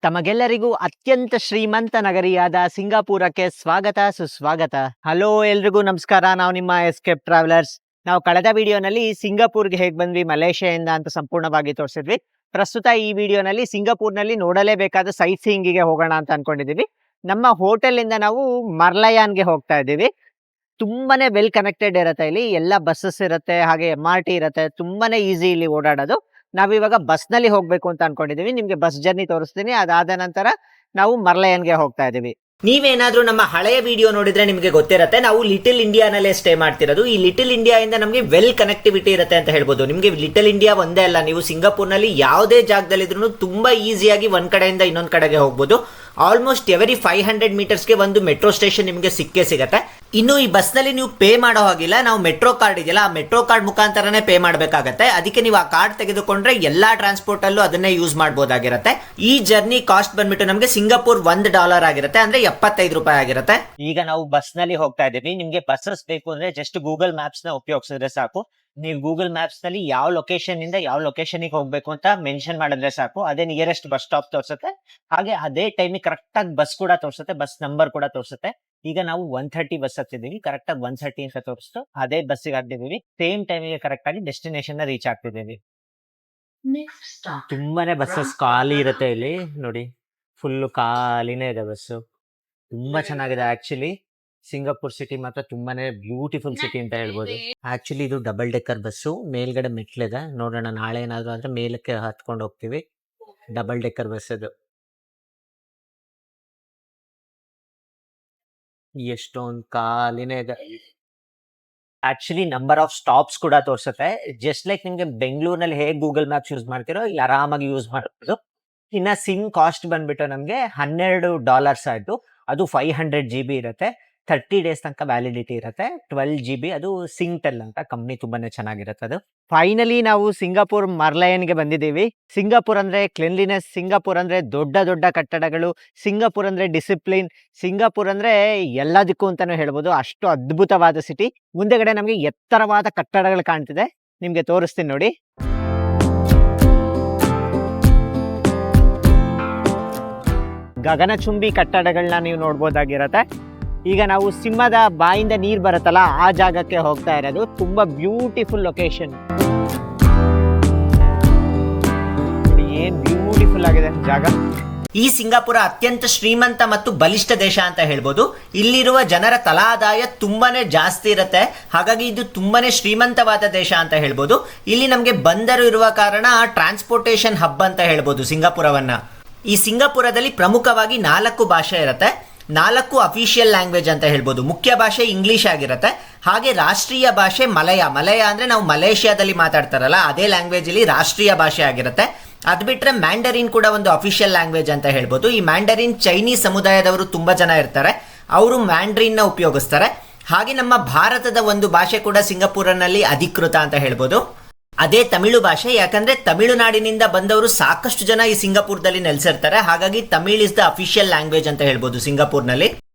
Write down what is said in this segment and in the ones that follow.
ತಮಗೆಲ್ಲರಿಗೂ ಅತ್ಯಂತ ಶ್ರೀಮಂತ ನಗರಿಯಾದ ಸಿಂಗಾಪುರಕ್ಕೆ ಸ್ವಾಗತ ಸುಸ್ವಾಗತ. ಹಲೋ ಎಲ್ರಿಗೂ ನಮಸ್ಕಾರ. ನಾವು ನಿಮ್ಮ ಎಸ್ಕೇಪ್ ಟ್ರಾವೆಲರ್ಸ್. ನಾವು ಕಳೆದ ವಿಡಿಯೋನಲ್ಲಿ ಸಿಂಗಾಪುರ್ಗೆ ಹೇಗೆ ಬಂದ್ವಿ ಮಲೇಷ್ಯಾದಿಂದ ಅಂತ ಸಂಪೂರ್ಣವಾಗಿ ತೋರಿಸಿದ್ವಿ. ಪ್ರಸ್ತುತ ಈ ವಿಡಿಯೋನಲ್ಲಿ ಸಿಂಗಾಪುರ್ನಲ್ಲಿ ನೋಡಲೇಬೇಕಾದ ಸೈಟ್ ಸೀಯಿಂಗಿಗೆ ಹೋಗೋಣ ಅಂತ ಅನ್ಕೊಂಡಿದ್ದೀವಿ. ನಮ್ಮ ಹೋಟೆಲಿಂದ ನಾವು ಮರ್ಲಯಾನ್ಗೆ ಹೋಗ್ತಾ ಇದ್ದೀವಿ. ತುಂಬಾನೇ ವೆಲ್ ಕನೆಕ್ಟೆಡ್ ಇರುತ್ತೆ. ಇಲ್ಲಿ ಎಲ್ಲ ಬಸ್ಸಸ್ ಇರುತ್ತೆ, ಹಾಗೆ MRT ಇರುತ್ತೆ. ತುಂಬಾನೇ ಈಸಿ ಇಲ್ಲಿ ಓಡಾಡೋದು. ನಾವಿವಾಗ ಬಸ್ನಲ್ಲಿ ಹೋಗ್ಬೇಕು ಅಂತ ಅನ್ಕೊಂಡಿದೀವಿ. ನಿಮ್ಗೆ ಬಸ್ ಜರ್ನಿ ತೋರಿಸ್ತೀನಿ. ಅದಾದ ನಂತರ ನಾವು ಮರ್ಲಯನ್ಗೆ ಹೋಗ್ತಾ ಇದೀವಿ. ನೀವೇನಾದ್ರೂ ನಮ್ಮ ಹಳೆಯ ವಿಡಿಯೋ ನೋಡಿದ್ರೆ ನಿಮಗೆ ಗೊತ್ತಿರುತ್ತೆ, ನಾವು ಲಿಟಲ್ ಇಂಡಿಯಾನಲ್ಲೇ ಸ್ಟೇ ಮಾಡ್ತಿರೋದು. ಈ ಲಿಟಲ್ ಇಂಡಿಯಾ ಇಂದ ನಮಗೆ ವೆಲ್ ಕನೆಕ್ಟಿವಿಟಿ ಇರುತ್ತೆ ಅಂತ ಹೇಳ್ಬೋದು. ನಿಮಗೆ ಲಿಟಲ್ ಇಂಡಿಯಾ ಒಂದೇ ಅಲ್ಲ, ನೀವು ಸಿಂಗಾಪುರ್ನಲ್ಲಿ ಯಾವುದೇ ಜಾಗದಲ್ಲಿದ್ರು ತುಂಬಾ ಈಸಿಯಾಗಿ ಒಂದ್ ಕಡೆಯಿಂದ ಇನ್ನೊಂದ್ ಕಡೆಗೆ ಹೋಗ್ಬೋದು. ಆಲ್ಮೋಸ್ಟ್ ಎವರಿ 500 ಮೀಟರ್ಸ್ಗೆ ಒಂದು ಮೆಟ್ರೋ ಸ್ಟೇಷನ್ ನಿಮಗೆ ಸಿಗುತ್ತೆ. ಇನ್ನು ಈ ಬಸ್ನಲ್ಲಿ ನೀವು ಪೇ ಮಾಡೋ ಹಾಗಿಲ್ಲ. ನಾವು ಮೆಟ್ರೋ ಕಾರ್ಡ್ ಇದೆಯಲ್ಲ, ಆ ಮೆಟ್ರೋ ಕಾರ್ಡ್ ಮುಖಾಂತರನೇ ಪೇ ಮಾಡಬೇಕಾಗತ್ತೆ. ಅದಕ್ಕೆ ನೀವು ಆ ಕಾರ್ಡ್ ತೆಗೆದುಕೊಂಡ್ರೆ ಎಲ್ಲಾ ಟ್ರಾನ್ಸ್ಪೋರ್ಟ್ ಅಲ್ಲೂ ಅದನ್ನೇ ಯೂಸ್ ಮಾಡಬಹುದಾಗಿರುತ್ತೆ. ಈ ಜರ್ನಿ ಕಾಸ್ಟ್ ಬಂದ್ಬಿಟ್ಟು ನಮಗೆ ಸಿಂಗಾಪುರ್ $1 ಆಗಿರುತ್ತೆ, ಅಂದ್ರೆ 75 ರೂಪಾಯಿ ಆಗಿರುತ್ತೆ. ಈಗ ನಾವು ಬಸ್ ನಲ್ಲಿ ಹೋಗ್ತಾ ಇದ್ದೀವಿ. ನಿಮ್ಗೆ ಬಸ್ಸಸ್ ಬೇಕು ಅಂದ್ರೆ ಜಸ್ಟ್ ಗೂಗಲ್ ಮ್ಯಾಪ್ಸ್ ನ ಉಪಯೋಗಿಸಿದ್ರೆ ಸಾಕು. ನೀವು ಗೂಗಲ್ ಮ್ಯಾಪ್ಸ್ ನಲ್ಲಿ ಯಾವ ಲೊಕೇಶನ್ ಇಂದ ಯಾವ ಲೊಕೇಶನ್ ಹೋಗ್ಬೇಕು ಅಂತ ಮೆನ್ಷನ್ ಮಾಡಿದ್ರೆ ಸಾಕು, ಅದೇ ನಿಯರೆಸ್ಟ್ ಬಸ್ ಸ್ಟಾಪ್ ತೋರಿಸುತ್ತೆ. ಹಾಗೆ ಅದೇ ಟೈಮಿಗೆ ಕರೆಕ್ಟ್ ಆಗಿ ಬಸ್ ಕೂಡ ತೋರಿಸುತ್ತೆ, ಬಸ್ ನಂಬರ್ ಕೂಡ ತೋರಿಸುತ್ತೆ. ಈಗ ನಾವು 1:30 ಬಸ್ ಹತ್ತಿದೀವಿ. ಕರೆಕ್ಟ್ ಆಗಿ 1:30 ಅಂತ ತೋರಿಸ್ತು. ಅದೇ ಬಸ್ಸಿಗೆ ಹತ್ತಿದೀವಿ. ಸೇಮ್ ಟೈಮಿಗೆ ಕರೆಕ್ಟ್ ಆಗಿ ಡೆಸ್ಟಿನೇಷನ್ ರೀಚ್ ಆಗ್ತಿದ್ದೀವಿ. ತುಂಬಾನೇ ಬಸ್ಸಸ್ ಖಾಲಿ ಇರುತ್ತೆ ಇಲ್ಲಿ ನೋಡಿ. ಫುಲ್ ಖಾಲಿನೇ ಇದೆ ಬಸ್ಸು. ತುಂಬಾ ಚೆನ್ನಾಗಿದೆ. ಆಕ್ಚುಲಿ ಸಿಂಗಾಪುರ್ ಸಿಟಿ ಮಾತ್ರ ತುಂಬಾನೇ ಬ್ಯೂಟಿಫುಲ್ ಸಿಟಿ ಅಂತ ಹೇಳ್ಬೋದು. ಆಕ್ಚುಲಿ ಇದು ಡಬಲ್ ಡೆಕ್ಕರ್ ಬಸ್ಸು. ಮೇಲ್ಗಡೆ ಮೆಟ್ಲಿದೆ. ನೋಡೋಣ ನಾಳೆ ಏನಾದ್ರು ಅಂದ್ರೆ ಮೇಲಕ್ಕೆ ಹತ್ಕೊಂಡು ಹೋಗ್ತೀವಿ. ಡಬಲ್ ಡೆಕ್ಕರ್ ಬಸ್ ಇದು. ಎಷ್ಟೊಂದು ಖಾಲಿನೇ ಇದೆ. ಆಕ್ಚುಲಿ ನಂಬರ್ ಆಫ್ ಸ್ಟಾಪ್ಸ್ ಕೂಡ ತೋರಿಸುತ್ತೆ. ಜಸ್ಟ್ ಲೈಕ್ ನಿಮ್ಗೆ ಬೆಂಗಳೂರಿನಲ್ಲಿ ಹೇಗೆ ಗೂಗಲ್ ಮ್ಯಾಪ್ಸ್ ಯೂಸ್ ಮಾಡ್ತಿರೋ ಇಲ್ಲಿ ಆರಾಮಾಗಿ ಯೂಸ್ ಮಾಡಬಹುದು. ಇನ್ನ ಸಿಮ್ ಕಾಸ್ಟ್ ಬಂದ್ಬಿಟ್ಟು ನಮ್ಗೆ $12 ಆಯ್ತು. ಅದು 500 GB ಇರುತ್ತೆ. 30 ಡೇಸ್ ತನಕ ವ್ಯಾಲಿಡಿಟಿ ಇರುತ್ತೆ. 12 GB. ಅದು ಸಿಂಗ್ಟೆಲ್ ಅಂತ ಕಂಪ್ನಿ, ತುಂಬಾನೇ ಚೆನ್ನಾಗಿರುತ್ತೆ ಅದು. ಫೈನಲಿ ನಾವು ಸಿಂಗಾಪುರ್ ಮರ್ಲಯನ್ಗೆ ಬಂದಿದ್ದೀವಿ. ಸಿಂಗಾಪುರ್ ಅಂದ್ರೆ ಕ್ಲೆನ್ಲಿನೆಸ್, ಸಿಂಗಾಪುರ್ ಅಂದ್ರೆ ದೊಡ್ಡ ದೊಡ್ಡ ಕಟ್ಟಡಗಳು, ಸಿಂಗಾಪುರ್ ಅಂದ್ರೆ ಡಿಸಿಪ್ಲಿನ್, ಸಿಂಗಾಪುರ್ ಅಂದ್ರೆ ಎಲ್ಲದಕ್ಕೂ ಅಂತಾನು ಹೇಳ್ಬೋದು. ಅಷ್ಟು ಅದ್ಭುತವಾದ ಸಿಟಿ. ಮುಂದೆಗಡೆ ನಮಗೆ ಎತ್ತರವಾದ ಕಟ್ಟಡಗಳು ಕಾಣ್ತಿದೆ, ನಿಮ್ಗೆ ತೋರಿಸ್ತೀನಿ ನೋಡಿ. ಗಗನಚುಂಬಿ ಕಟ್ಟಡಗಳನ್ನ ನೀವು ನೋಡ್ಬೋದಾಗಿರತ್ತೆ. ಈಗ ನಾವು ಸಿಂಹದ ಬಾಯಿಂದ ನೀರ್ ಬರುತ್ತಲ್ಲ, ಆ ಜಾಗಕ್ಕೆ ಹೋಗ್ತಾ ಇರೋದು. ತುಂಬಾ ಬ್ಯೂಟಿಫುಲ್ ಲೊಕೇಶನ್. ಏನ್ ಬ್ಯೂಟಿಫುಲ್ ಆಗಿದೆ ಜಾಗ. ಈ ಸಿಂಗಾಪುರ ಅತ್ಯಂತ ಶ್ರೀಮಂತ ಮತ್ತು ಬಲಿಷ್ಠ ದೇಶ ಅಂತ ಹೇಳ್ಬೋದು. ಇಲ್ಲಿರುವ ಜನರ ತಲಾದಾಯ ತುಂಬಾನೇ ಜಾಸ್ತಿ ಇರುತ್ತೆ. ಹಾಗಾಗಿ ಇದು ತುಂಬಾನೇ ಶ್ರೀಮಂತವಾದ ದೇಶ ಅಂತ ಹೇಳ್ಬೋದು. ಇಲ್ಲಿ ನಮಗೆ ಬಂದರು ಇರುವ ಕಾರಣ ಟ್ರಾನ್ಸ್ಪೋರ್ಟೇಷನ್ ಹಬ್ ಅಂತ ಹೇಳ್ಬೋದು ಸಿಂಗಾಪುರವನ್ನ. ಈ ಸಿಂಗಾಪುರದಲ್ಲಿ ಪ್ರಮುಖವಾಗಿ 4 ಭಾಷೆ ಇರುತ್ತೆ. 4 ಅಫಿಷಿಯಲ್ ಲ್ಯಾಂಗ್ವೇಜ್ ಅಂತ ಹೇಳ್ಬೋದು. ಮುಖ್ಯ ಭಾಷೆ ಇಂಗ್ಲಿಷ್ ಆಗಿರುತ್ತೆ. ಹಾಗೆ ರಾಷ್ಟ್ರೀಯ ಭಾಷೆ ಮಲಯ ಅಂದ್ರೆ ನಾವು ಮಲೇಷ್ಯಾದಲ್ಲಿ ಮಾತಾಡ್ತಾರಲ್ಲ ಅದೇ ಲ್ಯಾಂಗ್ವೇಜ್ ಇಲ್ಲಿ ರಾಷ್ಟ್ರೀಯ ಭಾಷೆ ಆಗಿರುತ್ತೆ. ಅದ್ ಬಿಟ್ರೆ ಮ್ಯಾಂಡರಿನ್ ಕೂಡ ಒಂದು ಅಫಿಷಿಯಲ್ ಲ್ಯಾಂಗ್ವೇಜ್ ಅಂತ ಹೇಳ್ಬೋದು. ಈ ಮ್ಯಾಂಡರಿನ್ ಚೈನೀಸ್ ಸಮುದಾಯದವರು ತುಂಬಾ ಜನ ಇರ್ತಾರೆ, ಅವರು ಮ್ಯಾಂಡ್ರಿನ್ ನ ಉಪಯೋಗಿಸ್ತಾರೆ. ಹಾಗೆ ನಮ್ಮ ಭಾರತದ ಒಂದು ಭಾಷೆ ಕೂಡ ಸಿಂಗಾಪುರನಲ್ಲಿ ಅಧಿಕೃತ ಅಂತ ಹೇಳ್ಬೋದು, ಅದೇ ತಮಿಳು ಭಾಷೆ. ಯಾಕಂದ್ರೆ ತಮಿಳುನಾಡಿನಿಂದ ಬಂದವರು ಸಾಕಷ್ಟು ಜನ ಈ ಸಿಂಗಾಪುರದಲ್ಲಿ ನೆಲೆಸಿರ್ತಾರೆ. ಹಾಗಾಗಿ Tamil is the official language ಅಂತ ಹೇಳ್ಬೋದು ಸಿಂಗಾಪುರ್ನಲ್ಲಿ.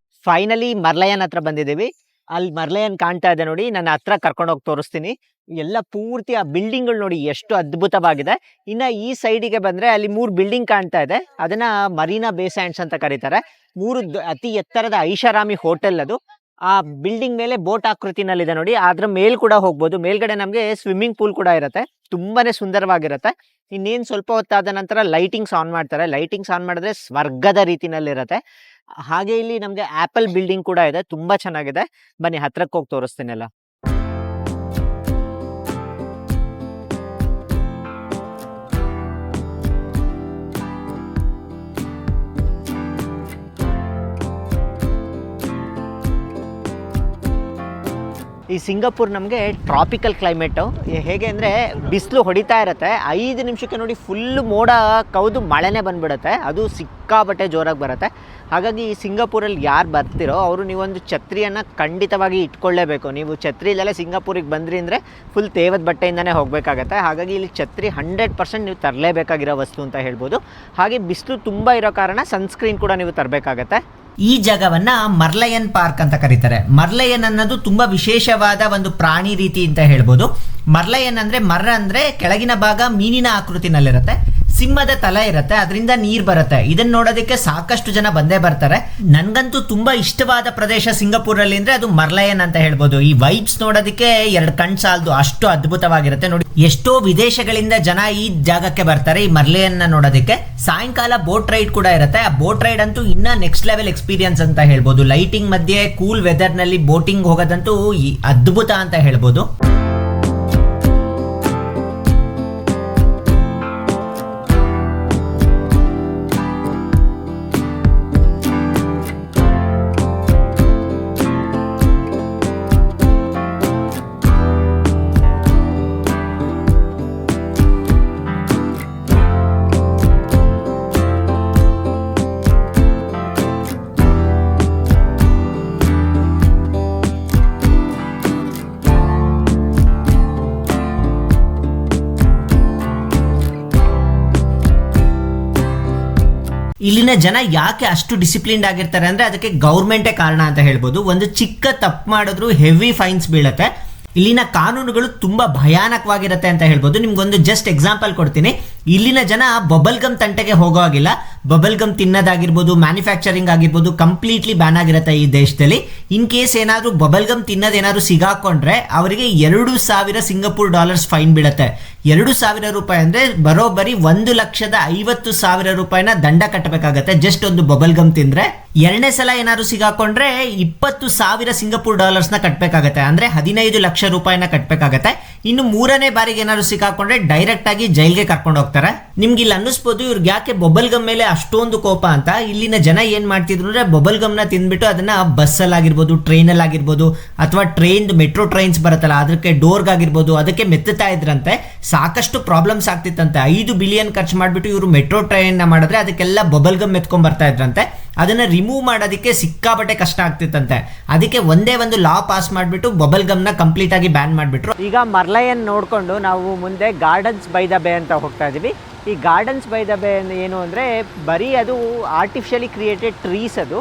ಫೈನಲಿ ಮರ್ಲಯನ್ ಹತ್ರ ಬಂದಿದ್ದೀವಿ. ಅಲ್ಲಿ ಮರ್ಲಯನ್ ಕಾಣ್ತಾ ಇದೆ ನೋಡಿ. ನನ್ನ ಹತ್ರ ಕರ್ಕೊಂಡು ಹೋಗಿ ತೋರಿಸ್ತೀನಿ. ಎಲ್ಲ ಪೂರ್ತಿ ಆ ಬಿಲ್ಡಿಂಗ್ಗಳು ನೋಡಿ ಎಷ್ಟು ಅದ್ಭುತವಾಗಿದೆ. ಇನ್ನ ಈ ಸೈಡಿಗೆ ಬಂದ್ರೆ ಅಲ್ಲಿ 3 ಬಿಲ್ಡಿಂಗ್ ಕಾಣ್ತಾ ಇದೆ. ಅದನ್ನ ಮರೀನಾ ಬೇ ಸ್ಯಾಂಡ್ಸ್ ಅಂತ ಕರೀತಾರೆ. 3 ಅತಿ ಎತ್ತರದ ಐಷಾರಾಮಿ ಹೋಟೆಲ್ ಅದು. ಆ ಬಿಲ್ಡಿಂಗ್ ಮೇಲೆ ಬೋಟ್ ಆಕೃತಿನಲ್ಲಿದೆ ನೋಡಿ. ಅದ್ರ ಮೇಲ್ ಕೂಡ ಹೋಗ್ಬೋದು. ಮೇಲ್ಗಡೆ ನಮ್ಗೆ ಸ್ವಿಮ್ಮಿಂಗ್ ಪೂಲ್ ಕೂಡ ಇರುತ್ತೆ. ತುಂಬಾನೇ ಸುಂದರವಾಗಿರುತ್ತೆ. ಇನ್ನೇನು ಸ್ವಲ್ಪ ಹೊತ್ತಾದ ನಂತರ ಲೈಟಿಂಗ್ಸ್ ಆನ್ ಮಾಡ್ತಾರೆ. ಲೈಟಿಂಗ್ಸ್ ಆನ್ ಮಾಡಿದ್ರೆ ಸ್ವರ್ಗದ ರೀತಿನಲ್ಲಿರುತ್ತೆ. ಹಾಗೆ ಇಲ್ಲಿ ನಮ್ಗೆ ಆಪಲ್ ಬಿಲ್ಡಿಂಗ್ ಕೂಡ ಇದೆ, ತುಂಬಾ ಚೆನ್ನಾಗಿದೆ. ಬನ್ನಿ ಹತ್ರಕ್ಕೆ ಹೋಗಿ ತೋರಿಸ್ತೀನಲ್ಲ. ಈ ಸಿಂಗಾಪುರ್ ನಮಗೆ ಟ್ರಾಪಿಕಲ್ ಕ್ಲೈಮೇಟು. ಹೇಗೆ ಅಂದರೆ ಬಿಸಿಲು ಹೊಡಿತಾ ಇರುತ್ತೆ. 5 ನಿಮಿಷಕ್ಕೆ ನೋಡಿ ಫುಲ್ ಮೋಡ ಕವಿದು ಮಳೆನೇ ಬಂದ್ಬಿಡುತ್ತೆ. ಅದು ಸಿಕ್ಕಾಬಟ್ಟೆ ಜೋರಾಗಿ ಬರುತ್ತೆ. ಹಾಗಾಗಿ ಈ ಸಿಂಗಾಪುರಲ್ಲಿ ಯಾರು ಬರ್ತಿರೋ ಅವರು ನೀವೊಂದು ಛತ್ರಿಯನ್ನು ಖಂಡಿತವಾಗಿ ಇಟ್ಕೊಳ್ಳೇಬೇಕು. ನೀವು ಛತ್ರಿ ಇಲ್ಲದೆ ಸಿಂಗಾಪುರಿಗೆ ಬಂದ್ರಿ ಅಂದರೆ ಫುಲ್ ತೇವದ ಬಟ್ಟೆಯಿಂದನೇ ಹೋಗಬೇಕಾಗತ್ತೆ. ಹಾಗಾಗಿ ಇಲ್ಲಿ ಛತ್ರಿ 100% ನೀವು ತರಲೇಬೇಕಾಗಿರೋ ವಸ್ತು ಅಂತ ಹೇಳ್ಬೋದು. ಹಾಗೆ ಬಿಸಿಲು ತುಂಬ ಇರೋ ಕಾರಣ ಸನ್ಸ್ಕ್ರೀನ್ ಕೂಡ ನೀವು ತರಬೇಕಾಗತ್ತೆ. ಈ ಜಾಗವನ್ನ ಮರ್ಲಯನ್ ಪಾರ್ಕ್ ಅಂತ ಕರೀತಾರೆ. ಮರ್ಲಯನ್ ಅನ್ನೋದು ತುಂಬಾ ವಿಶೇಷವಾದ ಒಂದು ಪ್ರಾಣಿ ರೀತಿ ಅಂತ ಹೇಳ್ಬೋದು. ಮರ್ಲಯನ್ ಅಂದ್ರೆ ಮರ ಅಂದ್ರೆ ಕೆಳಗಿನ ಭಾಗ ಮೀನಿನ ಆಕೃತಿನಲ್ಲಿರುತ್ತೆ, ಸಿಂಹದ ತಲೆ ಇರುತ್ತೆ, ಅದರಿಂದ ನೀರ್ ಬರುತ್ತೆ. ಇದನ್ನ ನೋಡೋದಕ್ಕೆ ಸಾಕಷ್ಟು ಜನ ಬಂದೇ ಬರ್ತಾರೆ. ನನ್ಗಂತೂ ತುಂಬಾ ಇಷ್ಟವಾದ ಪ್ರದೇಶ ಸಿಂಗಾಪುರಲ್ಲಿ ಅಂದ್ರೆ ಅದು ಮರ್ಲಯನ್ ಅಂತ ಹೇಳ್ಬೋದು. ಈ ವೈಬ್ಸ್ ನೋಡೋದಕ್ಕೆ ಎರಡು ಕಣ್ ಸಾಲದು, ಅಷ್ಟು ಅದ್ಭುತವಾಗಿರುತ್ತೆ. ನೋಡಿ, ಎಷ್ಟೋ ವಿದೇಶಗಳಿಂದ ಜನ ಈ ಜಾಗಕ್ಕೆ ಬರ್ತಾರೆ ಈ ಮರ್ಲಯನ್ ನೋಡೋದಕ್ಕೆ. ಸಾಯಂಕಾಲ ಬೋಟ್ ರೈಡ್ ಕೂಡ ಇರುತ್ತೆ. ಆ ಬೋಟ್ ರೈಡ್ ಅಂತೂ ಇನ್ನ ನೆಕ್ಸ್ಟ್ ಲೆವೆಲ್ ಎಕ್ಸ್ಪೀರಿಯನ್ಸ್ ಅಂತ ಹೇಳ್ಬೋದು. ಲೈಟಿಂಗ್ ಮಧ್ಯೆ ಕೂಲ್ ವೆದರ್ ನಲ್ಲಿ ಬೋಟಿಂಗ್ ಹೋಗೋದಂತೂ ಅದ್ಭುತ ಅಂತ ಹೇಳ್ಬೋದು. ಇಲ್ಲಿನ ಜನ ಯಾಕೆ ಅಷ್ಟು ಡಿಸಿಪ್ಲಿನ್ಡ್ ಆಗಿರ್ತಾರೆ ಅಂದ್ರೆ ಅದಕ್ಕೆ ಗೌರ್ಮೆಂಟೇ ಕಾರಣ ಅಂತ ಹೇಳ್ಬೋದು. ಒಂದು ಚಿಕ್ಕ ತಪ್ಪು ಮಾಡಿದ್ರು ಹೆವಿ ಫೈನ್ಸ್ ಬೀಳುತ್ತೆ. ಇಲ್ಲಿನ ಕಾನೂನುಗಳು ತುಂಬಾ ಭಯಾನಕವಾಗಿರುತ್ತೆ ಅಂತ ಹೇಳ್ಬೋದು. ನಿಮ್ಗೊಂದು ಜಸ್ಟ್ ಎಕ್ಸಾಂಪಲ್ ಕೊಡ್ತೀನಿ. ಇಲ್ಲಿನ ಜನ ಬಬಲ್ ಗಮ್ ತಂಟೆಗೆ ಹೋಗೋ ಆಗಿಲ್ಲ. ಬಬಲ್ ಗಮ್ ತಿನ್ನೋದಾಗಿರ್ಬೋದು, ಮ್ಯಾನುಫ್ಯಾಕ್ಚರಿಂಗ್ ಆಗಿರ್ಬೋದು, ಕಂಪ್ಲೀಟ್ಲಿ ಬ್ಯಾನ್ ಆಗಿರುತ್ತೆ ಈ ದೇಶದಲ್ಲಿ. ಇನ್ ಕೇಸ್ ಏನಾದ್ರು ಬಬಲ್ ಗಮ್ ತಿನ್ನೋದೇನಾದ್ರು ಸಿಗಾಕೊಂಡ್ರೆ ಅವರಿಗೆ 2,000 ಸಿಂಗಾಪುರ್ ಡಾಲರ್ಸ್ ಫೈನ್ ಬೀಳುತ್ತೆ. 2,000 ರೂಪಾಯಿ ಅಂದ್ರೆ ಬರೋಬ್ಬರಿ 1,50,000 ರೂಪಾಯಿನ ದಂಡ ಕಟ್ಟಬೇಕಾಗತ್ತೆ ಜಸ್ಟ್ ಒಂದು ಬಬಲ್ ಗಮ್ ತಿಂದ್ರೆ. ಎರಡನೇ ಸಲ ಏನಾದ್ರು ಸಿಗಾಕೊಂಡ್ರೆ 20,000 ಸಿಂಗಾಪುರ್ ಡಾಲರ್ಸ್ ನ ಕಟ್ಟಬೇಕಾಗತ್ತೆ, ಅಂದ್ರೆ 15 ಲಕ್ಷ ರೂಪಾಯಿನ ಕಟ್ಟಬೇಕಾಗತ್ತೆ. ಇನ್ನು ಮೂರನೇ ಬಾರಿಗೆ ಏನಾದ್ರು ಸಿಕ್ಕಾಕೊಂಡ್ರೆ ಡೈರೆಕ್ಟ್ ಆಗಿ ಜೈಲ್ಗೆ ಕರ್ಕೊಂಡು ಹೋಗ್ತಾರೆ. ನಿಮ್ಗೆ ಇಲ್ಲಿ ಅನ್ನಿಸ್ಬೋದು ಇವ್ರಿಗೆ ಯಾಕೆ ಬಬಲ್ ಗಮ್ ಮೇಲೆ ಅಷ್ಟೊಂದು ಕೋಪ ಅಂತ. ಇಲ್ಲಿನ ಜನ ಏನ್ ಮಾಡ್ತಿದ್ರು ಅಂದ್ರೆ ಬಬಲ್ ಗಮ್ ನ ತಿಂದ್ಬಿಟ್ಟು ಅದನ್ನ ಬಸ್ ಅಲ್ಲಿ ಆಗಿರ್ಬೋದು, ಟ್ರೈನ್ ಅಲ್ಲಿ ಆಗಿರ್ಬೋದು, ಅಥವಾ ಮೆಟ್ರೋ ಟ್ರೈನ್ಸ್ ಬರುತ್ತಲ್ಲ ಅದಕ್ಕೆ ಡೋರ್ಗ್ ಆಗಿರ್ಬೋದು, ಅದಕ್ಕೆ ಮೆತ್ತುತ್ತಾ ಇದ್ರಂತೆ. ಸಾಕಷ್ಟು ಪ್ರಾಬ್ಲಮ್ಸ್ ಆಗ್ತಿತ್ತಂತೆ. 5 ಬಿಲಿಯನ್ ಖರ್ಚು ಮಾಡ್ಬಿಟ್ಟು ಇವರು ಮೆಟ್ರೋ ಟ್ರೈನ್ ನ ಮಾಡಿದ್ರೆ ಅದಕ್ಕೆಲ್ಲ ಬಬಲ್ ಗಮ್ ಎತ್ಕೊಂಡ್ ಬರ್ತಾ ಇದ್ರಂತೆ. ಅದನ್ನ ರಿಮೂವ್ ಮಾಡೋದಕ್ಕೆ ಸಿಕ್ಕಾಪಟ್ಟೆ ಕಷ್ಟ ಆಗ್ತಿತ್ತಂತೆ. ಅದಕ್ಕೆ ಒಂದೇ ಒಂದು ಲಾ ಪಾಸ್ ಮಾಡಿಬಿಟ್ಟು ಬಬಲ್ ಗಮ್ ನ ಕಂಪ್ಲೀಟ್ ಆಗಿ ಬ್ಯಾನ್ ಮಾಡಿಬಿಟ್ರು. ಈಗ ಮರ್ಲಯನ್ ನೋಡಿಕೊಂಡು ನಾವು ಮುಂದೆ ಗಾರ್ಡನ್ಸ್ ಬೈ ದ ಬೇ ಅಂತ ಹೋಗ್ತಾ ಇದ್ದೀವಿ. ಈ ಗಾರ್ಡನ್ಸ್ ಬೈ ದ ಬೇ ಏನು ಅಂದರೆ ಬರೀ ಅದು ಆರ್ಟಿಫಿಷಿಯಲಿ ಕ್ರಿಯೇಟೆಡ್ ಟ್ರೀಸ್, ಅದು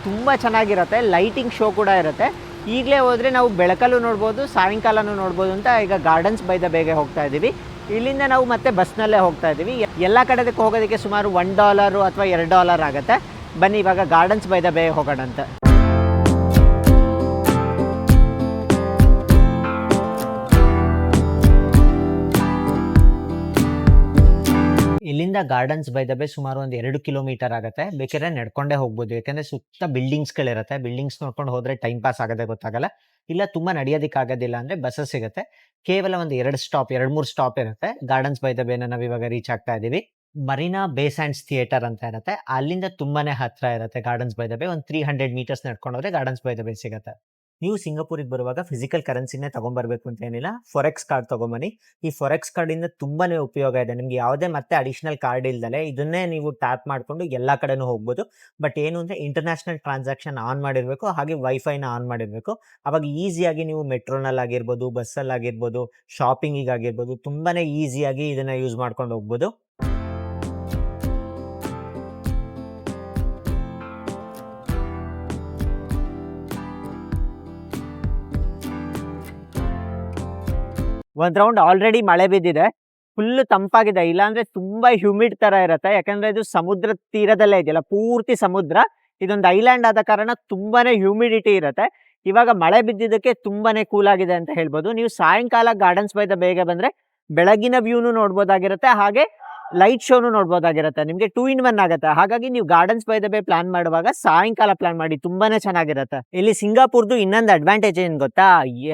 ತುಂಬ ಚೆನ್ನಾಗಿರುತ್ತೆ. ಲೈಟಿಂಗ್ ಶೋ ಕೂಡ ಇರುತ್ತೆ. ಈಗಲೇ ಹೋದರೆ ನಾವು ಬೆಳಕಲ್ಲೂ ನೋಡ್ಬೋದು, ಸಾಯಂಕಾಲನೂ ನೋಡ್ಬೋದು ಅಂತ ಈಗ ಗಾರ್ಡನ್ಸ್ ಬೈ ದ ಬೇಗೆ ಹೋಗ್ತಾ ಇದ್ದೀವಿ. ಇಲ್ಲಿಂದ ನಾವು ಮತ್ತೆ ಬಸ್ನಲ್ಲೇ ಹೋಗ್ತಾ ಇದ್ದೀವಿ. ಎಲ್ಲ ಕಡೆದಕ್ಕೆ ಹೋಗೋದಕ್ಕೆ ಸುಮಾರು $1 ಅಥವಾ $2 ಆಗುತ್ತೆ. ಬನ್ನಿ ಇವಾಗ ಗಾರ್ಡನ್ಸ್ ಬೈ ದ ಬೇ ಹೋಗೋಣ ಅಂತ. ಇಲ್ಲಿಂದ ಗಾರ್ಡನ್ಸ್ ಬೈ ದ ಬೇ ಸುಮಾರು ಒಂದು 2 ಕಿಲೋಮೀಟರ್ ಆಗುತ್ತೆ. ಬೇಕಾದ್ರೆ ನಡ್ಕೊಂಡೇ ಹೋಗ್ಬೋದು, ಯಾಕಂದ್ರೆ ಸುತ್ತ ಬಿಲ್ಡಿಂಗ್ಸ್ಗಳಿರುತ್ತೆ. ಬಿಲ್ಡಿಂಗ್ಸ್ ನೋಡ್ಕೊಂಡು ಹೋದ್ರೆ ಟೈಮ್ ಪಾಸ್ ಆಗೋದೇ ಗೊತ್ತಾಗಲ್ಲ. ಇಲ್ಲ ತುಂಬ ನಡೆಯೋದಕ್ಕೆ ಆಗೋದಿಲ್ಲ ಅಂದ್ರೆ ಬಸ್ಸಸ್ ಸಿಗುತ್ತೆ. ಕೇವಲ ಒಂದು 2-3 ಸ್ಟಾಪ್ ಇರುತ್ತೆ. ಗಾರ್ಡನ್ಸ್ ಬೈ ದ ಬೇನ ನಾವು ಇವಾಗ ರೀಚ್ ಆಗ್ತಾ ಇದ್ದೀವಿ. ಮರೀನಾ ಬೇ ಸ್ಯಾಂಡ್ಸ್ ಥಿಯೇಟರ್ ಅಂತ ಇರುತ್ತೆ, ಅಲ್ಲಿಂದ ತುಂಬಾನೇ ಹತ್ರ ಇರುತ್ತೆ ಗಾರ್ಡನ್ಸ್ ಬೈ ದ ಬೇ. ಒಂದು 300 ಮೀಟರ್ಸ್ ನಡ್ಕೊಂಡು ಹೋದ್ರೆ ಗಾರ್ಡನ್ಸ್ ಬೈ ದ ಬೇ ಸಿಗುತ್ತೆ. ನೀವು ಸಿಂಗಾಪುರಿಗೆ ಬರುವಾಗ ಫಿಸಿಕಲ್ ಕರೆನ್ಸಿನೇ ತಗೊಂಡ್ಬರ್ಬೇಕು ಅಂತ ಏನಿಲ್ಲ, ಫಾರೆಕ್ಸ್ ಕಾರ್ಡ್ ತಗೊಂಬನ್ನಿ. ಈ ಫಾರೆಕ್ಸ್ ಕಾರ್ಡ್ ಇಂದ ತುಂಬಾನೇ ಉಪಯೋಗ ಇದೆ. ನಿಮ್ಗೆ ಯಾವುದೇ ಮತ್ತೆ ಅಡಿಷನಲ್ ಕಾರ್ಡ್ ಇಲ್ದಲೆ ಇದನ್ನೇ ನೀವು ಟ್ಯಾಪ್ ಮಾಡ್ಕೊಂಡು ಎಲ್ಲಾ ಕಡೆನೂ ಹೋಗ್ಬೋದು. ಬಟ್ ಏನು ಅಂದ್ರೆ ಇಂಟರ್ನ್ಯಾಷನಲ್ ಟ್ರಾನ್ಸಾಕ್ಷನ್ ಆನ್ ಮಾಡಿರ್ಬೇಕು, ಹಾಗೆ ವೈಫೈನ ಆನ್ ಮಾಡಿರ್ಬೇಕು. ಅವಾಗ ಈಸಿಯಾಗಿ ನೀವು ಮೆಟ್ರೋನಲ್ಲಿ ಆಗಿರ್ಬೋದು, ಬಸ್ಸಲ್ಲಿ ಆಗಿರ್ಬೋದು, ಶಾಪಿಂಗಿಗೆ ಆಗಿರ್ಬೋದು, ತುಂಬಾನೇ ಈಸಿಯಾಗಿ ಇದನ್ನ ಯೂಸ್ ಮಾಡ್ಕೊಂಡು ಹೋಗ್ಬೋದು. ಒಂದ್ ರೌಂಡ್ ಆಲ್ರೆಡಿ ಮಳೆ ಬಿದ್ದಿದೆ, ಫುಲ್ ತಂಪಾಗಿದೆ. ಇಲ್ಲಾಂದ್ರೆ ತುಂಬಾ ಹ್ಯೂಮಿಡ್ ತರ ಇರುತ್ತೆ, ಯಾಕಂದ್ರೆ ಇದು ಸಮುದ್ರ ತೀರದಲ್ಲೇ ಇದೆಯಲ್ಲ, ಪೂರ್ತಿ ಸಮುದ್ರ. ಇದೊಂದು ಐಲ್ಯಾಂಡ್ ಆದ ಕಾರಣ ತುಂಬಾನೇ ಹ್ಯೂಮಿಡಿಟಿ ಇರುತ್ತೆ. ಇವಾಗ ಮಳೆ ಬಿದ್ದಿದ್ದಕ್ಕೆ ತುಂಬಾನೇ ಕೂಲ್ ಆಗಿದೆ ಅಂತ ಹೇಳ್ಬೋದು. ನೀವು ಸಾಯಂಕಾಲ ಗಾರ್ಡನ್ಸ್ ಬೈ ದ ಬೇಗೆ ಬಂದ್ರೆ ಬೆಳಗಿನ ವ್ಯೂನು ನೋಡ್ಬೋದಾಗಿರುತ್ತೆ, ಹಾಗೆ ಲೈಟ್ ಶೋನು ನೋಡ್ಬೋದಾಗಿರುತ್ತೆ. ನಿಮ್ಗೆ 2 in 1 ಆಗುತ್ತೆ. ಹಾಗಾಗಿ ನೀವು ಗಾರ್ಡನ್ಸ್ ಬೈ ದ ಬೇ ಪ್ಲಾನ್ ಮಾಡುವಾಗ ಸಾಯಂಕಾಲ ಪ್ಲಾನ್ ಮಾಡಿ, ತುಂಬಾನೇ ಚೆನ್ನಾಗಿರುತ್ತೆ. ಇಲ್ಲಿ ಸಿಂಗಾಪುರ್ದು ಇನ್ನೊಂದು ಅಡ್ವಾಂಟೇಜ್ ಏನ್ ಗೊತ್ತಾ,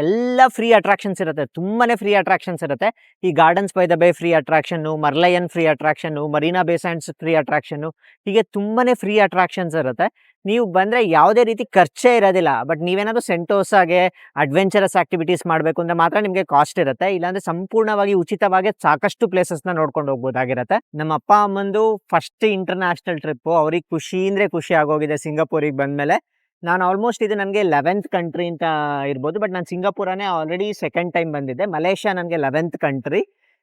ಎಲ್ಲ ಫ್ರೀ ಅಟ್ರಾಕ್ಷನ್ಸ್ ಇರುತ್ತೆ, ತುಂಬಾನೇ ಫ್ರೀ ಅಟ್ರಾಕ್ಷನ್ಸ್ ಇರುತ್ತೆ. ಈ Gardens by the Bay free attraction, Merlion free attraction, Marina Bay Sands free attraction, ಹೀಗೆ ತುಂಬಾನೇ ಫ್ರೀ ಅಟ್ರಾಕ್ಷನ್ಸ್ ಇರುತ್ತೆ. ನೀವು ಬಂದ್ರೆ ಯಾವುದೇ ರೀತಿ ಖರ್ಚೇ ಇರೋದಿಲ್ಲ. ಬಟ್ ನೀವೇನಾದ್ರು ಸೆಂಟೋಸಾಗೆ ಅಡ್ವೆಂಚರಸ್ ಆಕ್ಟಿವಿಟೀಸ್ ಮಾಡಬೇಕು ಅಂದ್ರೆ ಮಾತ್ರ ನಿಮ್ಗೆ ಕಾಸ್ಟ್ ಇರುತ್ತೆ. ಇಲ್ಲಾಂದ್ರೆ ಸಂಪೂರ್ಣವಾಗಿ ಉಚಿತವಾಗಿ ಸಾಕಷ್ಟು ಪ್ಲೇಸಸ್ ನ ನೋಡ್ಕೊಂಡು ಹೋಗ್ಬೋದಾಗಿರುತ್ತೆ. ನಮ್ಮ ಅಪ್ಪ ಅಮ್ಮಂದು ಫಸ್ಟ್ ಇಂಟರ್ನ್ಯಾಷನಲ್ ಟ್ರಿಪ್, ಅವ್ರಿಗೆ ಖುಷಿ ಅಂದ್ರೆ ಖುಷಿ ಆಗೋಗಿದೆ ಸಿಂಗಾಪುರಿಗೆ ಬಂದ್ಮೇಲೆ. ನಾನು ಆಲ್ಮೋಸ್ಟ್ ಇದು ನನಗೆ 11th ಕಂಟ್ರಿ ಅಂತ ಇರ್ಬೋದು, ಬಟ್ ನಾನು ಸಿಂಗಾಪುರನೇ ಆಲ್ರೆಡಿ 2nd ಟೈಮ್ ಬಂದಿದ್ದೆ. ಮಲೇಷ್ಯಾ ನನಗೆ 11th ಕಂಟ್ರಿ,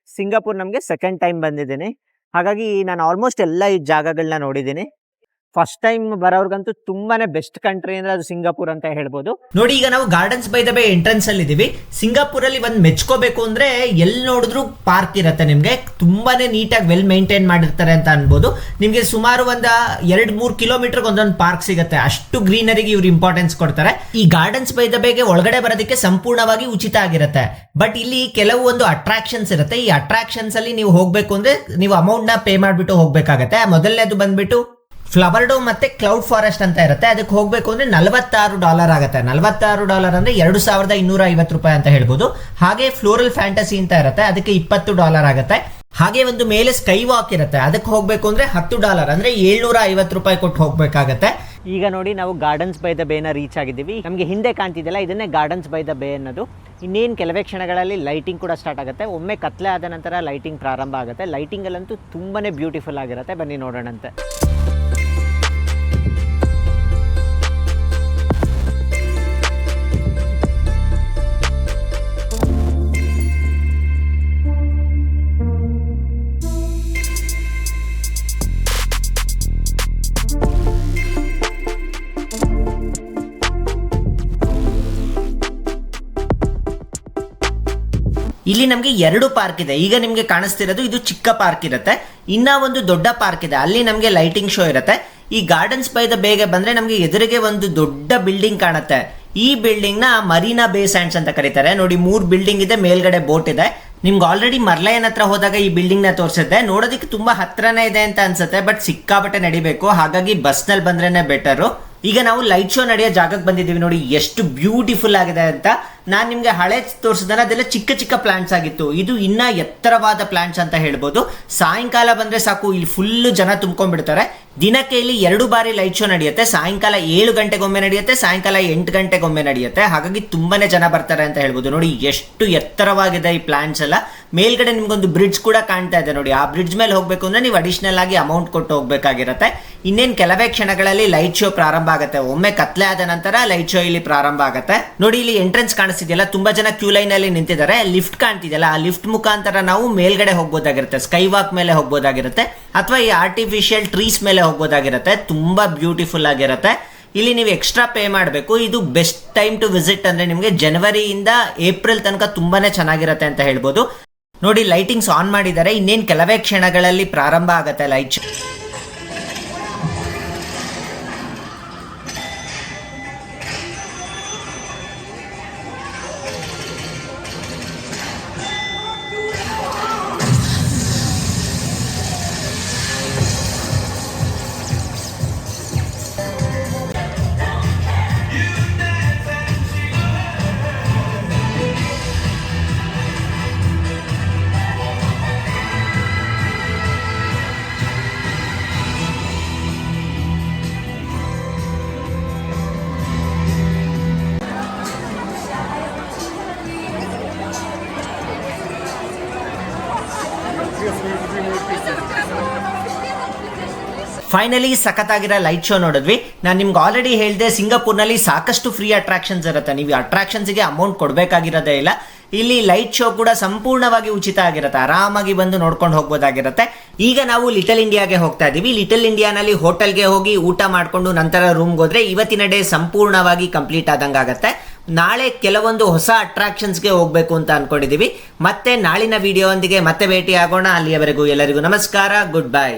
ಸಿಂಗಾಪುರ್ ನಮಗೆ 2nd ಟೈಮ್ ಬಂದಿದ್ದೀನಿ. ಹಾಗಾಗಿ ನಾನು ಆಲ್ಮೋಸ್ಟ್ ಎಲ್ಲ ಈ ಜಾಗಗಳನ್ನ ನೋಡಿದ್ದೀನಿ. ಫಸ್ಟ್ ಟೈಮ್ ಬರೋರ್ಗಂತೂ ತುಂಬಾನೇ ಬೆಸ್ಟ್ ಕಂಟ್ರಿ ಅಂದ್ರೆ ಅದು ಸಿಂಗಾಪುರ್ ಅಂತ ಹೇಳ್ಬೋದು. ನೋಡಿ, ಈಗ ನಾವು ಗಾರ್ಡನ್ಸ್ ಬೈ ದ ಬೇ ಎಂಟ್ರೆನ್ಸ್ ಅಲ್ಲಿ ಇದೀವಿ. ಸಿಂಗಾಪುರ್ ಅಲ್ಲಿ ಒಂದ್ ಮೆಚ್ಕೋಬೇಕು ಅಂದ್ರೆ ಎಲ್ಲಿ ನೋಡಿದ್ರು ಪಾರ್ಕ್ ಇರುತ್ತೆ ನಿಮ್ಗೆ. ತುಂಬಾನೇ ನೀಟಾಗಿ ವೆಲ್ ಮೇಂಟೈನ್ ಮಾಡಿರ್ತಾರೆ ಅಂತ ಅನ್ಬೋದು. ನಿಮ್ಗೆ ಸುಮಾರು ಒಂದ್ 2-3 ಕಿಲೋಮೀಟರ್ ಒಂದೊಂದು ಪಾರ್ಕ್ ಸಿಗುತ್ತೆ. ಅಷ್ಟು ಗ್ರೀನರಿಗೆ ಇವ್ರು ಇಂಪಾರ್ಟೆನ್ಸ್ ಕೊಡ್ತಾರೆ. ಈ ಗಾರ್ಡನ್ಸ್ ಬೈ ದ ಬೇಗೆ ಒಳಗಡೆ ಬರೋದಕ್ಕೆ ಸಂಪೂರ್ಣವಾಗಿ ಉಚಿತ ಆಗಿರುತ್ತೆ. ಬಟ್ ಇಲ್ಲಿ ಕೆಲವು ಒಂದು ಅಟ್ರಾಕ್ಷನ್ಸ್ ಇರುತ್ತೆ. ಈ ಅಟ್ರಾಕ್ಷನ್ಸ್ ಅಲ್ಲಿ ನೀವು ಹೋಗ್ಬೇಕು ಅಂದ್ರೆ ನೀವು ಅಮೌಂಟ್ ನ ಪೇ ಮಾಡ್ಬಿಟ್ಟು ಹೋಗ್ಬೇಕಾಗತ್ತೆ. ಮೊದಲನೇದು ಬಂದ್ಬಿಟ್ಟು ಫ್ಲವರ್ ಡೋಮ್ ಮತ್ತೆ ಕ್ಲೌಡ್ ಫಾರೆಸ್ಟ್ ಅಂತ ಇರುತ್ತೆ. ಅದಕ್ಕೆ ಹೋಗ್ಬೇಕು ಅಂದ್ರೆ $46 ಆಗುತ್ತೆ. $46 ಅಂದ್ರೆ $2250 ಅಂತ ಹೇಳ್ಬೋದು. ಹಾಗೆ ಫ್ಲೋರಲ್ ಫ್ಯಾಂಟಸಿ ಅಂತ ಇರುತ್ತೆ, ಅದಕ್ಕೆ $20 ಆಗುತ್ತೆ. ಹಾಗೆ ಒಂದು ಮೇಲೆ ಸ್ಕೈ ವಾಕ್ ಇರುತ್ತೆ, ಅದಕ್ಕೆ ಹೋಗ್ಬೇಕು ಅಂದ್ರೆ $10 ಅಂದ್ರೆ $750 ಕೊಟ್ಟು ಹೋಗ್ಬೇಕಾಗತ್ತೆ. ಈಗ ನೋಡಿ, ನಾವು ಗಾರ್ಡನ್ಸ್ ಬೈ ದ ಬೇನ ರೀಚ್ ಆಗಿದ್ದೀವಿ. ನಮಗೆ ಹಿಂದೆ ಕಾಣ್ತಿದ್ದಲ್ಲ, ಇದನ್ನೇ ಗಾರ್ಡನ್ಸ್ ಬೈ ದ ಬೇ ಅನ್ನೋದು. ಇನ್ನೇನು ಕೆಲವೇ ಕ್ಷಣಗಳಲ್ಲಿ ಲೈಟಿಂಗ್ ಕೂಡ ಸ್ಟಾರ್ಟ್ ಆಗುತ್ತೆ. ಒಮ್ಮೆ ಕತ್ಲೆ ಆದ ನಂತರ ಲೈಟಿಂಗ್ ಪ್ರಾರಂಭ ಆಗುತ್ತೆ. ಲೈಟಿಂಗಲ್ಲಂತೂ ತುಂಬಾನೇ ಬ್ಯೂಟಿಫುಲ್ ಆಗಿರುತ್ತೆ. ಬನ್ನಿ ನೋಡೋಣಂತೆ. ಇಲ್ಲಿ ನಮಗೆ 2 ಪಾರ್ಕ್ ಇದೆ. ಈಗ ನಿಮ್ಗೆ ಕಾಣಿಸ್ತಿರೋದು ಇದು ಚಿಕ್ಕ ಪಾರ್ಕ್ ಇರುತ್ತೆ. ಇನ್ನ ಒಂದು ದೊಡ್ಡ ಪಾರ್ಕ್ ಇದೆ, ಅಲ್ಲಿ ನಮಗೆ ಲೈಟಿಂಗ್ ಶೋ ಇರುತ್ತೆ. ಈ ಗಾರ್ಡನ್ಸ್ ಬೈ ದ ಬೇಗೆ ಬಂದ್ರೆ ನಮಗೆ ಎದುರಿಗೆ ಒಂದು ದೊಡ್ಡ ಬಿಲ್ಡಿಂಗ್ ಕಾಣುತ್ತೆ. ಈ ಬಿಲ್ಡಿಂಗ್ ನ ಮರೀನಾ ಬೇ ಸ್ಯಾಂಡ್ಸ್ ಅಂತ ಕರೀತಾರೆ. ನೋಡಿ, 3 ಬಿಲ್ಡಿಂಗ್ ಇದೆ, ಮೇಲ್ಗಡೆ ಬೋಟ್ ಇದೆ. ನಿಮ್ಗೆ ಆಲ್ರೆಡಿ ಮರ್ಲಯನ್ ಹತ್ರ ಹೋದಾಗ ಈ ಬಿಲ್ಡಿಂಗ್ ನ ತೋರಿಸಿದ್ದೆ. ನೋಡೋದಕ್ಕೆ ತುಂಬಾ ಹತ್ರನೇ ಇದೆ ಅಂತ ಅನ್ಸುತ್ತೆ, ಬಟ್ ಸಿಕ್ಕಾಪಟ್ಟೆ ನಡಿಬೇಕು. ಹಾಗಾಗಿ ಬಸ್ ನಲ್ಲಿ ಬಂದ್ರೇನೆ ಬೆಟರು. ಈಗ ನಾವು ಲೈಟ್ ಶೋ ನಡೆಯೋ ಜಾಗಕ್ಕೆ ಬಂದಿದ್ದೀವಿ. ನೋಡಿ ಎಷ್ಟು ಬ್ಯೂಟಿಫುಲ್ ಆಗಿದೆ ಅಂತ. ನಾನು ನಿಮ್ಗೆ ಹಳೆ ತೋರಿಸಿದ್ರೆ ಅದೆಲ್ಲ ಚಿಕ್ಕ ಚಿಕ್ಕ ಪ್ಲಾಂಟ್ಸ್ ಆಗಿತ್ತು. ಇದು ಇನ್ನ ಎತ್ತರವಾದ ಪ್ಲಾಂಟ್ಸ್ ಅಂತ ಹೇಳ್ಬೋದು. ಸಾಯಂಕಾಲ ಬಂದ್ರೆ ಸಾಕು, ಇಲ್ಲಿ ಫುಲ್ ಜನ ತುಂಬ್ಕೊಂಡ್ಬಿಡ್ತಾರೆ. ದಿನಕ್ಕೆ ಇಲ್ಲಿ 2 ಬಾರಿ ಲೈಟ್ ಶೋ ನಡೆಯುತ್ತೆ. ಸಾಯಂಕಾಲ 7 ಗಂಟೆಗೊಮ್ಮೆ ನಡೆಯುತ್ತೆ, ಸಾಯಂಕಾಲ 8 ಗಂಟೆಗೊಮ್ಮೆ ನಡೆಯುತ್ತೆ. ಹಾಗಾಗಿ ತುಂಬಾನೇ ಜನ ಬರ್ತಾರೆ ಅಂತ ಹೇಳ್ಬೋದು. ನೋಡಿ ಎಷ್ಟು ಎತ್ತರವಾಗಿದೆ ಈ ಪ್ಲಾಂಟ್ಸ್ ಎಲ್ಲ. ಮೇಲ್ಗಡೆ ನಿಮ್ಗೊಂದು ಬ್ರಿಡ್ಜ್ ಕೂಡ ಕಾಣ್ತಾ ಇದೆ. ನೋಡಿ, ಆ ಬ್ರಿಡ್ಜ್ ಮೇಲೆ ಹೋಗ್ಬೇಕು ಅಂದ್ರೆ ನೀವು ಅಡಿಷನಲ್ ಆಗಿ ಅಮೌಂಟ್ ಕೊಟ್ಟು ಹೋಗ್ಬೇಕಾಗಿರುತ್ತೆ. ಇನ್ನೇನು ಕೆಲವೇ ಕ್ಷಣಗಳಲ್ಲಿ ಲೈಟ್ ಶೋ ಪ್ರಾರಂಭ ಆಗುತ್ತೆ. ಒಮ್ಮೆ ಕತ್ಲೆ ಆದ ನಂತರ ಲೈಟ್ ಶೋ ಇಲ್ಲಿ ಪ್ರಾರಂಭ ಆಗುತ್ತೆ. ನೋಡಿ, ಇಲ್ಲಿ ಎಂಟ್ರೆನ್ಸ್ ಕಾಣಿಸ್ತಿದೆಯಲ್ಲ, ತುಂಬಾ ಜನ ಕ್ಯೂ ಲೈನ್ ಅಲ್ಲಿ ನಿಂತಿದ್ದಾರೆ. ಲಿಫ್ಟ್ ಕಾಣ್ತಿದೆಯಲ್ಲ, ಆ ಲಿಫ್ಟ್ ಮುಖಾಂತರ ನಾವು ಮೇಲ್ಗಡೆ ಹೋಗ್ಬೋದಾಗಿರುತ್ತೆ. ಸ್ಕೈ ವಾಕ್ ಮೇಲೆ ಹೋಗ್ಬೋದಾಗಿರುತ್ತೆ, ಅಥವಾ ಈ ಆರ್ಟಿಫಿಷಿಯಲ್ ಟ್ರೀಸ್ ಮೇಲೆ ಹೋಗ್ಬೋದಾಗಿರುತ್ತೆ. ತುಂಬಾ ಬ್ಯೂಟಿಫುಲ್ ಆಗಿರುತ್ತೆ. ಇಲ್ಲಿ ನೀವು ಎಕ್ಸ್ಟ್ರಾ ಪೇ ಮಾಡಬೇಕು. ಇದು ಬೆಸ್ಟ್ ಟೈಮ್ ಟು ವಿಸಿಟ್ ಅಂದ್ರೆ ನಿಮಗೆ ಜನವರಿಯಿಂದ ಏಪ್ರಿಲ್ ತನಕ ತುಂಬಾನೇ ಚೆನ್ನಾಗಿರುತ್ತೆ ಅಂತ ಹೇಳ್ಬೋದು. ನೋಡಿ, ಲೈಟಿಂಗ್ಸ್ ಆನ್ ಮಾಡಿದ್ದಾರೆ. ಇನ್ನೇನು ಕೆಲವೇ ಕ್ಷಣಗಳಲ್ಲಿ ಪ್ರಾರಂಭ ಆಗುತ್ತೆ ಲೈಟ್ ಶೋ. ಫೈನಲಿ ಸಖತ್ತಾಗಿರೋ ಲೈಟ್ ಶೋ ನೋಡಿದ್ವಿ. ನಾನು ನಿಮ್ಗೆ ಆಲ್ರೆಡಿ ಹೇಳಿದೆ, ಸಿಂಗಾಪುರ್ನಲ್ಲಿ ಸಾಕಷ್ಟು ಫ್ರೀ ಅಟ್ರಾಕ್ಷನ್ಸ್ ಇರುತ್ತೆ. ನೀವು ಅಟ್ರಾಕ್ಷನ್ಸ್ಗೆ ಅಮೌಂಟ್ ಕೊಡಬೇಕಾಗಿರೋದೇ ಇಲ್ಲ. ಇಲ್ಲಿ ಲೈಟ್ ಶೋ ಕೂಡ ಸಂಪೂರ್ಣವಾಗಿ ಉಚಿತ ಆಗಿರುತ್ತೆ. ಆರಾಮಾಗಿ ಬಂದು ನೋಡ್ಕೊಂಡು ಹೋಗ್ಬೋದಾಗಿರುತ್ತೆ. ಈಗ ನಾವು ಲಿಟಲ್ ಇಂಡಿಯಾಗೆ ಹೋಗ್ತಾ ಇದೀವಿ. ಲಿಟಲ್ ಇಂಡಿಯಾನಲ್ಲಿ ಹೋಟೆಲ್ಗೆ ಹೋಗಿ ಊಟ ಮಾಡಿಕೊಂಡು ನಂತರ ರೂಮ್ಗೆ ಹೋದ್ರೆ ಇವತ್ತಿನ ಡೇ ಸಂಪೂರ್ಣವಾಗಿ ಕಂಪ್ಲೀಟ್ ಆದಂಗಾಗತ್ತೆ. ನಾಳೆ ಕೆಲವೊಂದು ಹೊಸ ಅಟ್ರಾಕ್ಷನ್ಸ್ಗೆ ಹೋಗ್ಬೇಕು ಅಂತ ಅನ್ಕೊಂಡಿದೀವಿ. ಮತ್ತೆ ನಾಳಿನ ವಿಡಿಯೋ ಒಂದಿಗೆ ಮತ್ತೆ ಭೇಟಿ ಆಗೋಣ. ಅಲ್ಲಿಯವರೆಗೂ ಎಲ್ಲರಿಗೂ ನಮಸ್ಕಾರ, ಗುಡ್ ಬೈ.